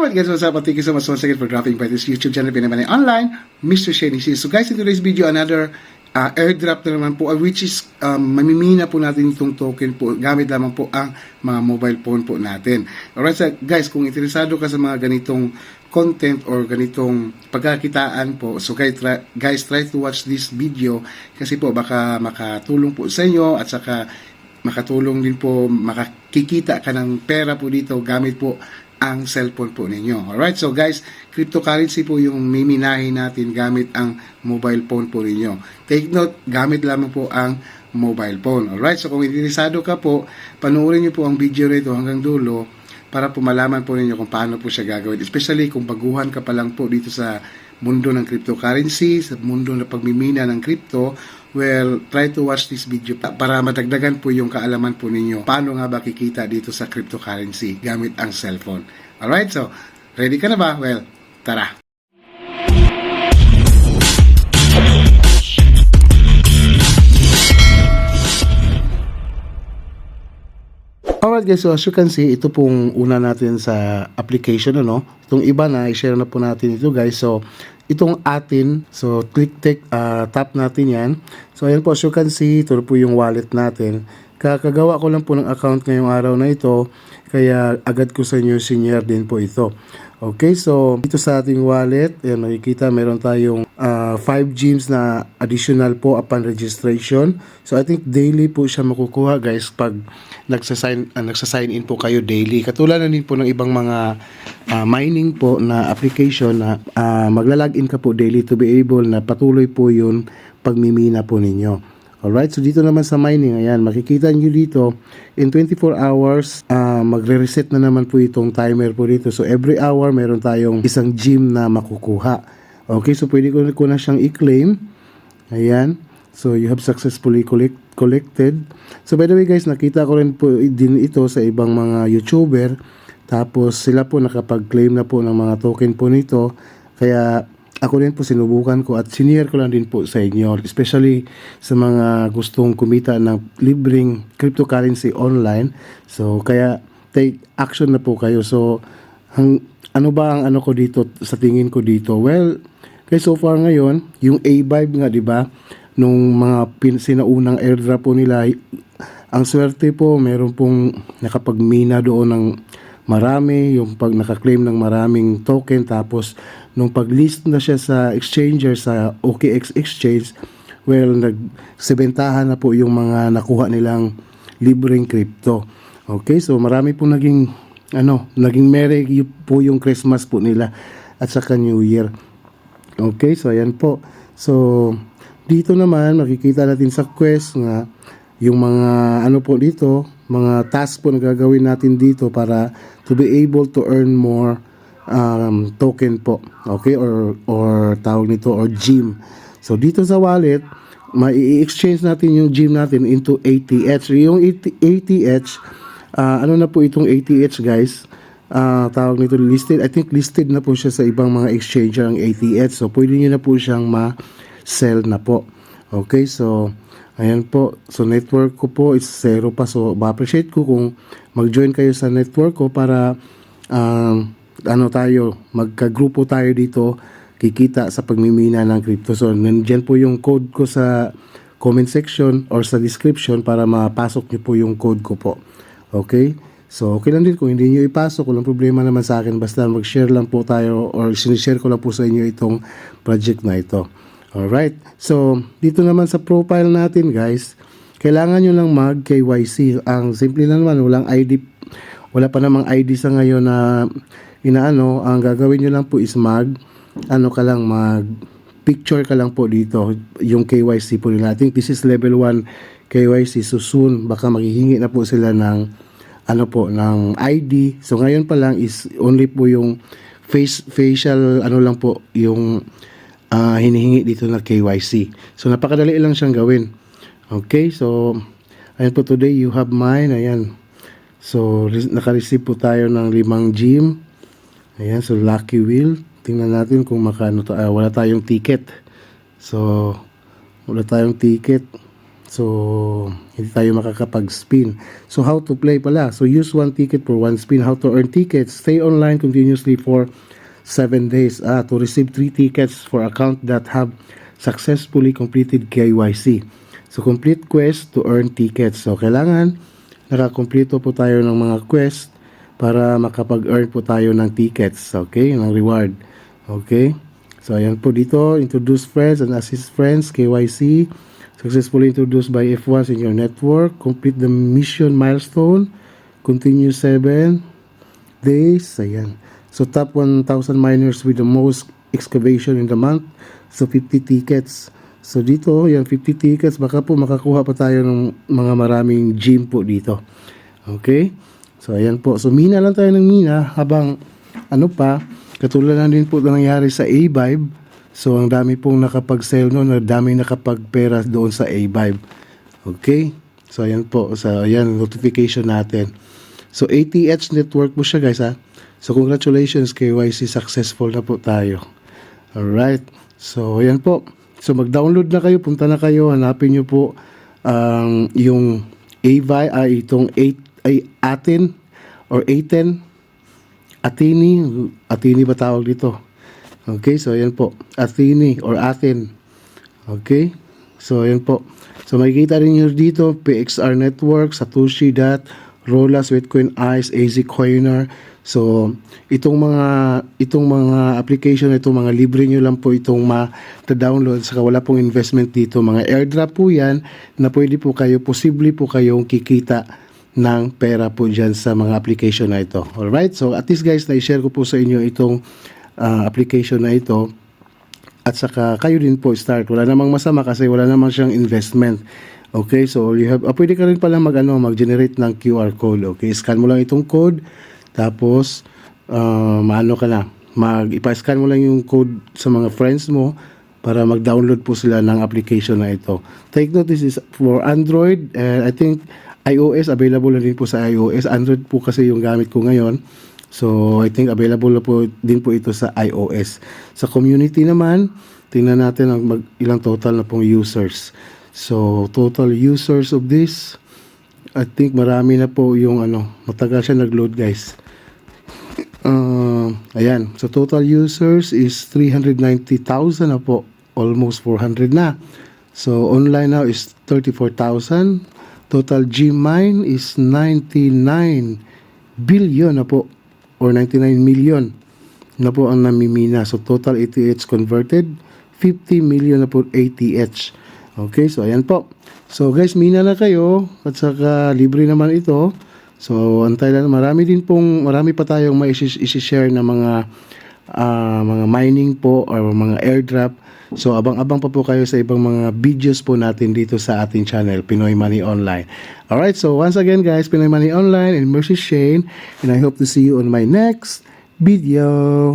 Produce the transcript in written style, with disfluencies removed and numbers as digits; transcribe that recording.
Alright guys, what's up? Thank you so much once again for dropping by this YouTube channel, Pinamanay Online, Mr. Shane Isis. So guys, in today's video, another airdrop na naman po, which is mamimina po natin itong token po, gamit lamang po ang mga mobile phone po natin. Alright so guys, kung interesado ka sa mga ganitong content or ganitong pagkakitaan po, so guys, try to watch this video kasi po baka makatulong po sa inyo at saka makatulong din po, makakikita ka ng pera po dito gamit po ang cellphone po ninyo. Alright, so guys, cryptocurrency po yung miminahin natin gamit ang mobile phone po ninyo. Take note, gamit lamang po ang mobile phone. Alright, so kung interesado ka po, panoorin nyo po ang video rito hanggang dulo para po malaman po ninyo kung paano po siya gagawin. Especially kung baguhan ka pa lang po dito sa mundo ng cryptocurrency, sa mundo ng pagmimina ng crypto. Well, try to watch this video para madagdagan po yung kaalaman po ninyo paano nga ba kikita dito sa cryptocurrency gamit ang cellphone. Alright, so ready ka na ba? Well, tara! Alright guys, so as you can see, ito pong una natin sa application, ano? Itong iba na, i-share na po natin ito guys. So, itong atin, so tap natin yan. So, ayan po, as you can see, ito po yung wallet natin. Kakagawa ko lang po ng account ngayong araw na ito, kaya agad ko sa inyo sinare din po ito. Okay, so dito sa ating wallet, ayan, makikita meron tayong 5 gems na additional po upon registration. So I think daily po siya makukuha guys pag nagsasign in po kayo daily. Katulad na din po ng ibang mga mining po na application na magla-login ka po daily to be able na patuloy po yun pagmimina po ninyo. Alright, so dito naman sa mining, ayan, makikita nyo dito, in 24 hours, magre-reset na naman po itong timer po dito. So, every hour, meron tayong isang gem na makukuha. Okay, so pwede ko na siyang i-claim. Ayan, so you have successfully collected. So, by the way guys, nakita ko rin po din ito sa ibang mga YouTuber. Tapos, sila po nakapag-claim na po ng mga token po nito. Kaya, ako rin po sinubukan ko at sinare ko lang din po sa inyo, especially sa mga gustong kumita ng libreng cryptocurrency online. So kaya take action na po kayo. So ano ba ang ano ko dito, sa tingin ko dito? Well, kaya so far ngayon, yung A-Vibe nga, di ba? Nung mga sinaunang airdrop po nila, ang swerte po, meron pong nakapagmina doon ng marami, yung pag nakaklaim ng maraming token, tapos nung pag-list na siya sa exchanger, sa OKX exchange, well, nagsebentahan na po yung mga nakuha nilang libreng crypto. Okay, so marami po naging merry po yung Christmas po nila at saka New Year. Okay, so ayan po. So dito naman makikita natin sa quest nga yung mga po dito, mga task po na gagawin natin dito para to be able to earn more token po. Okay, or tawag nito, or gem. So dito sa wallet, mai-exchange natin yung gem natin into ATH. Yung ATH, ano na po itong ATH guys? Tawag nito listed. I think listed na po siya sa ibang mga exchanger ang ATH. So pwede niyo na po siyang ma-sell na po. Okay, so ayan po. So network ko po is 0 pa. So ma-appreciate ko kung mag-join kayo sa network ko para magkagrupo tayo dito, kikita sa pagmimina ng crypto. So nandiyan po yung code ko sa comment section or sa description para mapasok niyo po yung code ko po. Okay? So okay lang din kung hindi niyo ipasok, walang problema naman sa akin, basta mag-share lang po tayo or sinishare ko lang po sa inyo itong project na ito. Alright, so dito naman sa profile natin guys, kailangan nyo lang mag-KYC. Ang simple lang naman, walang ID, wala pa namang ID sa ngayon na ang gagawin nyo lang po is mag-picture ka lang po dito, yung KYC po nila. I think this is level 1 KYC, so soon, baka maghihingi na po sila ng ng ID. So ngayon pa lang is only po yung facial, lang po, yung hinihingi dito na KYC. So napakadali lang siyang gawin. Okay, so ayan po, today you have mine. Ayan, so naka-receive po tayo ng 5 gem. Ayan, so lucky wheel. Tingnan natin kung wala tayong ticket. So wala tayong ticket. So, hindi tayo makakapag-spin. So, how to play pala? So, use 1 ticket for 1 spin. How to earn tickets? Stay online continuously for 7 days. To receive 3 tickets for account that have successfully completed KYC. So, complete quest to earn tickets. So, kailangan nakakumpleto po tayo ng mga quest para makapag-earn po tayo ng tickets. Okay? Ng reward. Okay? So, ayan po dito. Introduce friends and assist friends. KYC. Successfully introduced by F1s in your network. Complete the mission milestone. Continue 7 days. Ayan. So, top 1,000 miners with the most excavation in the month. So, 50 tickets. So, dito, yan, 50 tickets. Baka po makakuha pa tayo ng mga maraming gym po dito. Okay? So, ayan po. So, mina lang tayo ng mina habang, katulad lang din po nangyari sa A-Vibe. So, ang dami pong nakapag-sell noon, ang dami nakapag-pera doon sa A-Vibe. Okay? So, ayan po. So, ayan, notification natin. So, ATH network po siya, guys, ha? So, congratulations, KYC, successful na po tayo. Alright. So, ayan po. So, mag-download na kayo, punta na kayo, hanapin nyo po yung A-Vibe, itong Aten, or Aten, Atini ba tawag dito? Okay, so ayan po. Athene or Aten. Okay? So ayan po. So makikita rin nyo dito, PXR Network, Satoshi Dot, Rolla, Sweetcoin Ice, AZ Coiner. So itong mga application, itong mga libre nyo lang po itong ma-download, saka wala pong investment dito. Mga airdrop po yan na pwede po kayo, posible po kayong kikita ng pera po dyan sa mga application na ito. Alright? So at least guys, na-share ko po sa inyo itong application na ito at saka kayo din po start. Wala namang masama kasi wala namang siyang investment. Okay, so you have pwede ka rin pala mag-generate ng QR code. Okay, scan mo lang itong code tapos ipa-scan mo lang yung code sa mga friends mo para mag-download po sila ng application na ito. Take note, this is for Android and I think iOS, available na din po sa iOS. Android po kasi yung gamit ko ngayon. So, I think available na po din po ito sa iOS. Sa community naman, tingnan natin ilang total na pong users. So, total users of this, I think marami na po yung matagal siya nag-load guys. Ayan. So, total users is 390,000 na po. Almost 400 na. So, online now is 34,000. Total Gmine is 99 billion na po. Or 99 million na po ang namimina. So, total ATH converted, 50 million na po ATH. Okay, so ayan po. So, guys, mina na kayo at saka libre naman ito. So, antay lang. Marami pa tayong i-share na mga mining po or mga airdrop. So, abang-abang pa po kayo sa ibang mga videos po natin dito sa ating channel, Pinoy Money Online. Alright, so once again guys, Pinoy Money Online and Mercy Shane, and I hope to see you on my next video.